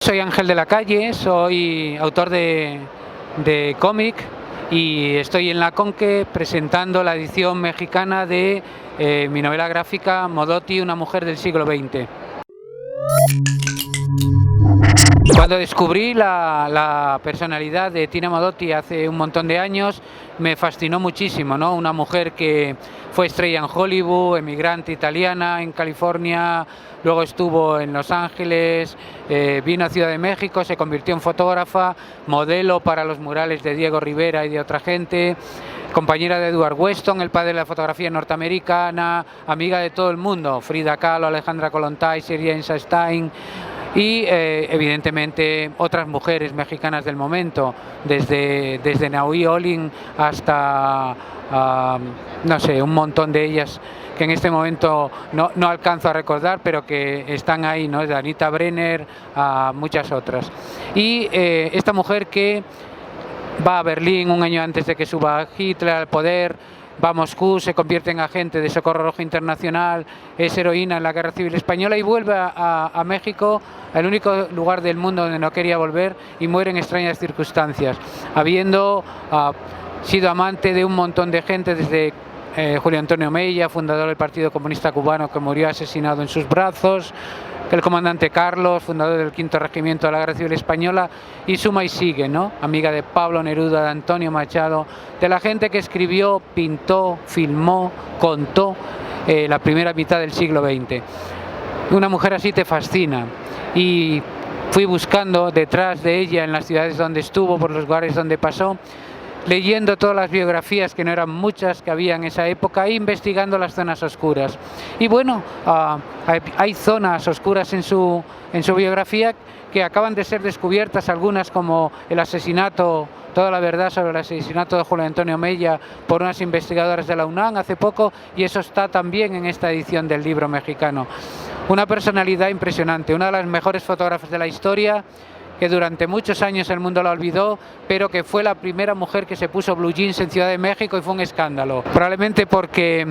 Soy Ángel de la Calle, soy autor de cómic y estoy en la Conque presentando la edición mexicana de mi novela gráfica Modotti, una mujer del siglo XX. Cuando descubrí la personalidad de Tina Modotti hace un montón de años, me fascinó muchísimo, ¿no? Una mujer que fue estrella en Hollywood, emigrante italiana en California, luego estuvo en Los Ángeles, vino a Ciudad de México, se convirtió en fotógrafa, modelo para los murales de Diego Rivera y de otra gente, compañera de Edward Weston, el padre de la fotografía norteamericana, amiga de todo el mundo, Frida Kahlo, Alejandra Kollontai, Sir James Stein y evidentemente otras mujeres mexicanas del momento, desde Naui Olin hasta no sé, un montón de ellas que en este momento no alcanzo a recordar, pero que están ahí, ¿no? De Anita Brenner a muchas otras. Y esta mujer que va a Berlín un año antes de que suba Hitler al poder, va a Moscú, se convierte en agente de Socorro Rojo Internacional, es heroína en la Guerra Civil Española y vuelve a México, el único lugar del mundo donde no quería volver, y muere en extrañas circunstancias, habiendo sido amante de un montón de gente, desde Julio Antonio Mella, fundador del Partido Comunista Cubano, que murió asesinado en sus brazos, el comandante Carlos, fundador del Quinto Regimiento de la Guerra Civil Española, y suma y sigue, ¿no? Amiga de Pablo Neruda, de Antonio Machado, de la gente que escribió, pintó, filmó, contó la primera mitad del siglo XX. Una mujer así te fascina, y fui buscando detrás de ella en las ciudades donde estuvo, por los lugares donde pasó, leyendo todas las biografías, que no eran muchas, que había en esa época, e investigando las zonas oscuras. Y bueno, hay zonas oscuras en su biografía que acaban de ser descubiertas, algunas como el asesinato, toda la verdad sobre el asesinato de Julio Antonio Mella por unas investigadoras de la UNAM hace poco, y eso está también en esta edición del libro mexicano. Una personalidad impresionante, una de las mejores fotógrafas de la historia, que durante muchos años el mundo la olvidó, pero que fue la primera mujer que se puso blue jeans en Ciudad de México y fue un escándalo. Probablemente porque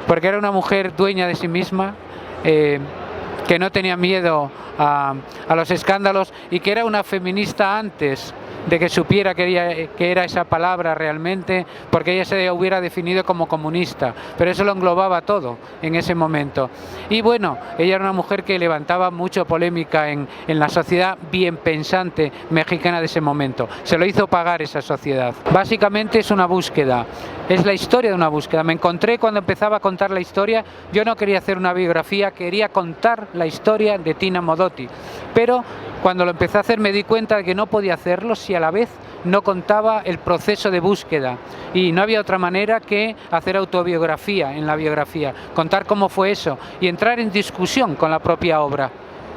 era una mujer dueña de sí misma, que no tenía miedo a los escándalos, y que era una feminista antes de que supiera que era esa palabra realmente, porque ella se hubiera definido como comunista, pero eso lo englobaba todo en ese momento. Y bueno, ella era una mujer que levantaba mucha polémica en la sociedad bien pensante mexicana de ese momento. Se lo hizo pagar esa sociedad. Básicamente es una búsqueda, es la historia de una búsqueda. Me encontré cuando empezaba a contar la historia, yo no quería hacer una biografía, quería contar la historia de Tina Modotti, pero cuando lo empecé a hacer me di cuenta de que no podía hacerlo si a la vez no contaba el proceso de búsqueda, y no había otra manera que hacer autobiografía en la biografía, contar cómo fue eso y entrar en discusión con la propia obra,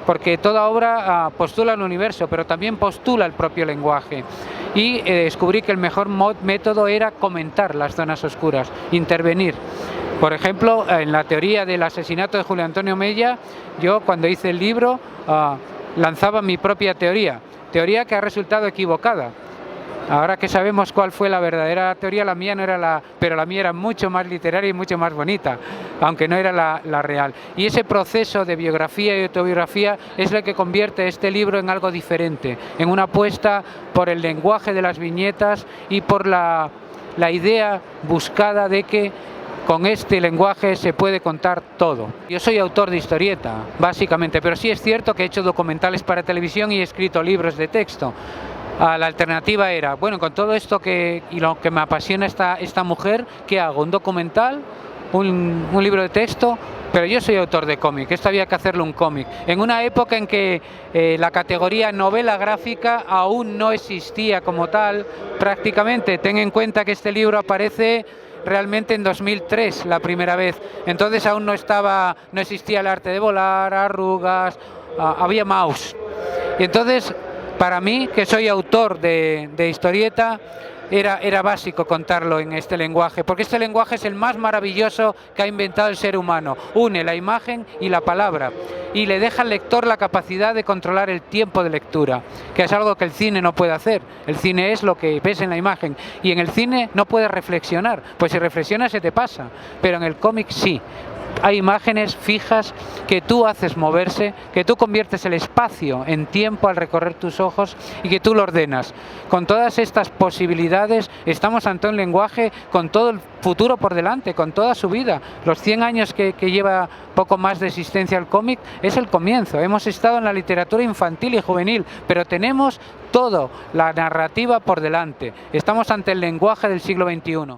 porque toda obra postula el universo, pero también postula el propio lenguaje. Y descubrí que el mejor método era comentar las zonas oscuras, intervenir. Por ejemplo, en la teoría del asesinato de Julio Antonio Mella, yo cuando hice el libro lanzaba mi propia teoría que ha resultado equivocada. Ahora que sabemos cuál fue la verdadera teoría, la mía no era pero la mía era mucho más literaria y mucho más bonita, aunque no era la real. Y ese proceso de biografía y autobiografía es lo que convierte este libro en algo diferente, en una apuesta por el lenguaje de las viñetas y por la idea buscada de que con este lenguaje se puede contar todo. Yo soy autor de historieta, básicamente, pero sí es cierto que he hecho documentales para televisión y he escrito libros de texto. La alternativa era, bueno, con todo esto y lo que me apasiona esta mujer, ¿qué hago? ¿Un documental? ¿Un libro de texto? Pero yo soy autor de cómic, esto había que hacerlo un cómic. En una época en que la categoría novela gráfica aún no existía como tal, prácticamente. Ten en cuenta que este libro aparece realmente en 2003 la primera vez, entonces aún no existía el arte de volar, arrugas, había mouse. Y entonces, para mí, que soy autor de historieta, era básico contarlo en este lenguaje, porque este lenguaje es el más maravilloso que ha inventado el ser humano. Une la imagen y la palabra, y le deja al lector la capacidad de controlar el tiempo de lectura, que es algo que el cine no puede hacer. El cine es lo que ves en la imagen, y en el cine no puedes reflexionar, pues si reflexionas se te pasa, pero en el cómic sí. hay imágenes fijas que tú haces moverse, que tú conviertes el espacio en tiempo al recorrer tus ojos y que tú lo ordenas. Con todas estas posibilidades estamos ante un lenguaje con todo el futuro por delante, con toda su vida. Los 100 años que lleva poco más de existencia el cómic es el comienzo. Hemos estado en la literatura infantil y juvenil, pero tenemos todo, la narrativa por delante. Estamos ante el lenguaje del siglo XXI.